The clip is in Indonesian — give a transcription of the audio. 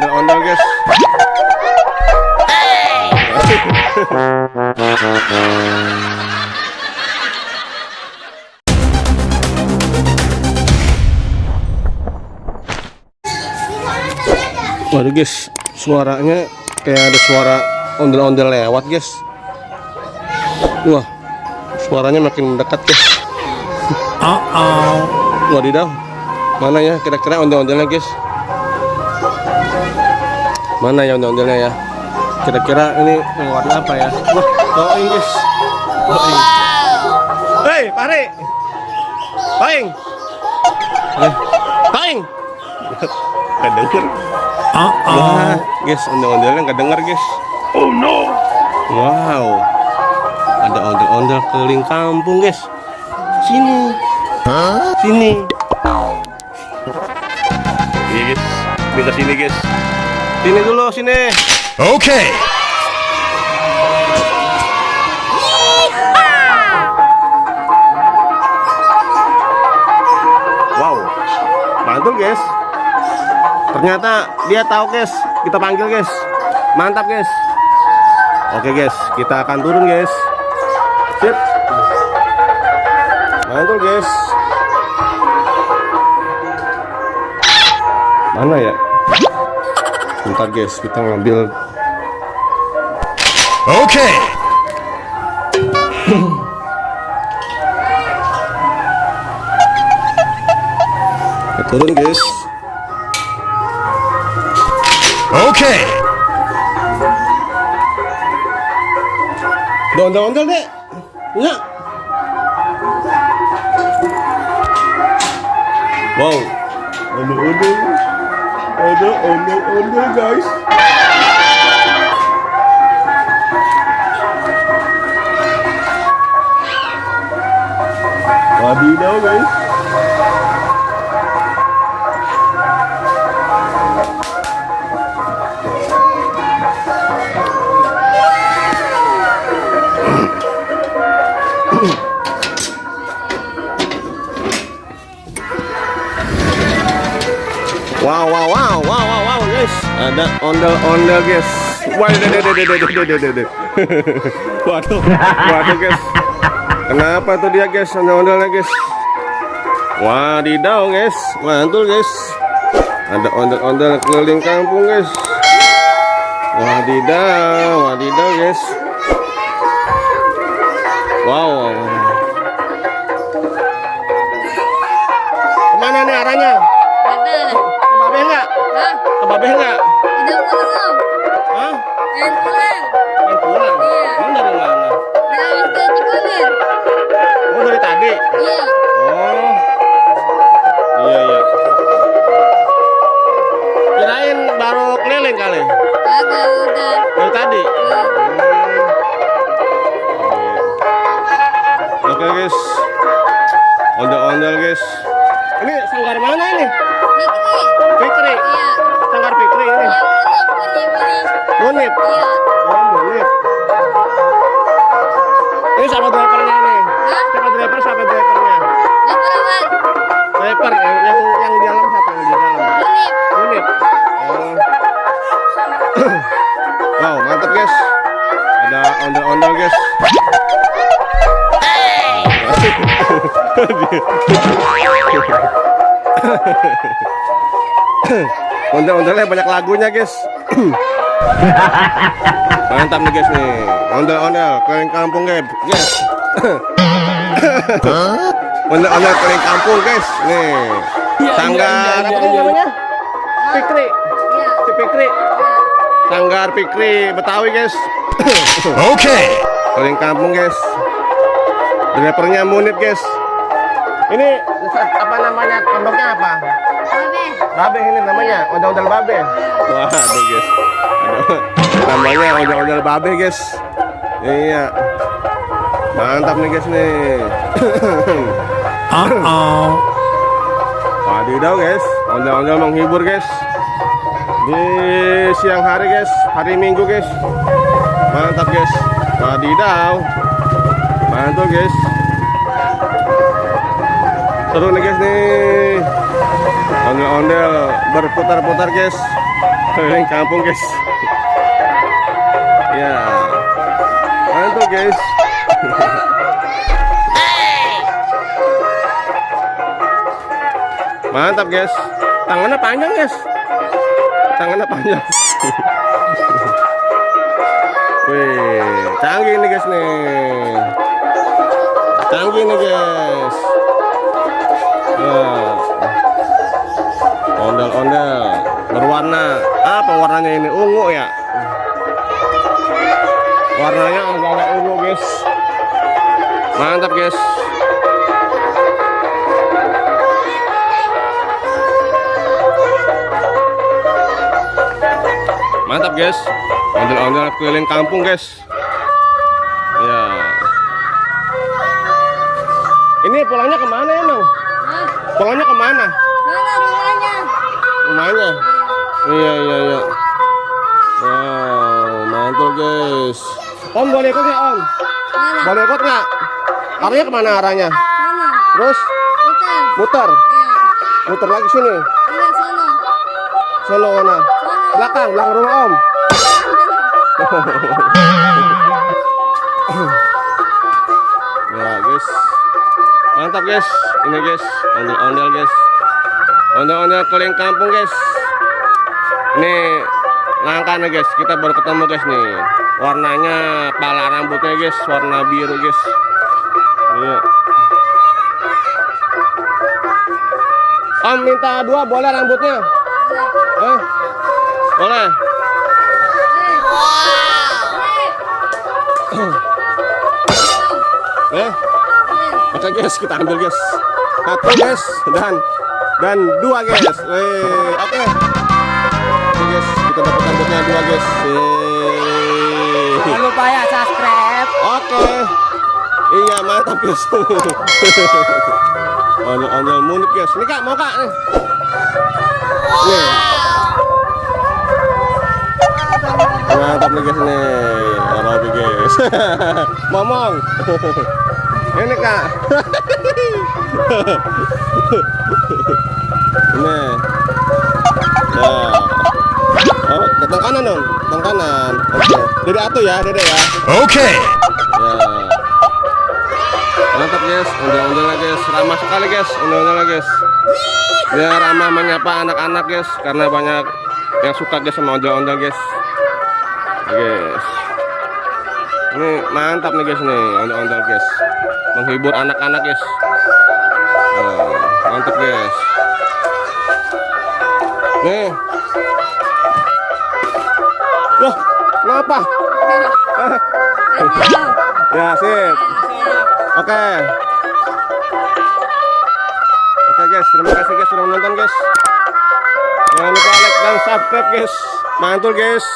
ondel-ondel guys. Waduh guys, suaranya kayak ada suara ondel-ondel lewat guys. Wah, suaranya makin mendekat guys. Wadidaw, mana ya kira-kira ondel-ondelnya guys? Mana ya ondel-ondelnya ya? Kira-kira ini warna apa ya? Wah, toing guys. Toing. Hei, Pare. Toing. Toing. Gak denger. Wah, guys, ondel-ondelnya nggak denger guys. Oh no. Wow, ada ondel-ondel keliling kampung guys. Sini. Sini. Iya guys, minta sini guys. Sini dulu, sini. Oke. Wow, mantul guys. Ternyata dia tahu guys, kita panggil guys. Mantap guys. Oke guys, kita akan turun guys. Sip. Mantul guys. Mana ya? Bentar guys, kita ngambil. Oke. Kita turun guys. Oke. Ondel-ondel deh. Ya. Wow. Ondel-ondel. Ada ondel-ondel guys. Wadidaw guys. Wow guys, ada ondel-ondel guys. Waduh guys. Kenapa tuh dia guys, ondel-ondelnya guys? Wadidaw guys, mantul guys. Ada ondel-ondel keliling kampung guys. Wadidaw guys. Wow. Kemana nih arahnya? Ke Babeh enggak? Ke Babeh enggak? Udah pulang. Hah? Pengen pulang. Pengen pulang? Iya. Emang dari mana? Udah habis ke Cikunir. Oh, dari tadi? Iya. Oh. Iya. Kirain baru keliling kali. Agak udah. Dari tadi? Iya. Oke guys. Ondel-ondel guys. Ini sanggar mana ini? Fikri. Fikri. Iya. Sanggar Fikri ini. Yang Munip. Munip. Iya. Oh, Munip. Ini siapa drivernya ini? Hah? Siapa drivernya? Leperan. Driver yang di dalam siapa yang di dalam? Munip. Munip. Oh. Wow, mantap guys. Ada ondel-ondel guys. Ondel-ondelnya banyak lagunya guys. Mantap nih guys nih. Ondel-ondel keliling kampung guys. Ondel-ondel keliling kampung guys. Nih. Sanggar apa tuh namanya? Fikri. Iya. Si Fikri. Sanggar Fikri Betawi guys. Oke. Keliling kampung guys. Drivernya Munip guys. Ini apa namanya? Pondoknya apa? Babe. Babe ini namanya, ondel-ondel babe. Wah, aduh guys. Aduh. Namanya ondel-ondel babe guys. Iya. Mantap nih guys nih. Wadidaw guys, ondel-ondel menghibur guys. Di siang hari guys, hari Minggu guys. Mantap guys. Wadidaw. Mantul guys. Seru nih guys nih. Ondel-ondel berputar-putar guys, keliling kampung guys. Ya, mantul guys. Mantap guys, tangannya panjang guys, tangannya panjang. Wih, canggih nih guys nih, canggih nih guys. Nah, ondel-ondel berwarna apa warnanya ini, ungu ya, warnanya agak-agak ungu guys. Mantap guys. Mantap guys, ondel-ondel keliling kampung guys. Ya, ini pulangnya kemana emang? Hah? Pulangnya kemana? Mana rumahnya? Rumahnya? Iya iya iya. Wow, mantul guys. Om boleh ikut nggak om? Mana? Boleh ikut nggak? Arahnya kemana arahnya? Sana. Terus Putar. muter, Iya. muter lagi sini. Iya, sana. Sono mana? Belakang, belakang rumah om. Ya guys, mantap guys. Ini guys, ondel-ondel guys, ondel-ondel keliling kampung guys. Ini langka nih guys, kita baru ketemu guys nih. Warnanya pala rambutnya guys, warna biru guys. Iya. Om minta 2 boleh rambutnya? Boleh. Oke guys, kita ambil guys. 1 guys dan 2 guys. Oke. Oke guys, kita dapat rambutnya 2 guys. Jangan lupa ya subscribe. Oke. Iya mantap guys. Ondel-ondel munik guys. Ini kak mau kak nih. Nih. Mantap nih guys nih. Robi guys. Momong. Ini kak. Ini. Ya. Oh, ke kanan dong. Ke kanan. Oke. Dede atuh ya, dede ya. Okay. Ya. Mantap guys, ondel-ondel guys, ramah sekali guys, ondel-ondel guys. Dia ramah menyapa anak-anak guys, karena banyak yang suka guys sama ondel-ondel guys. Guys, ini mantap nih guys nih, ondel-ondel guys, menghibur anak-anak guys. Nah, mantap guys. Nih, loh, kenapa? Ya sip. Oke. Oke guys, terima kasih guys sudah menonton guys. Jangan lupa like dan subscribe guys. Mantul guys.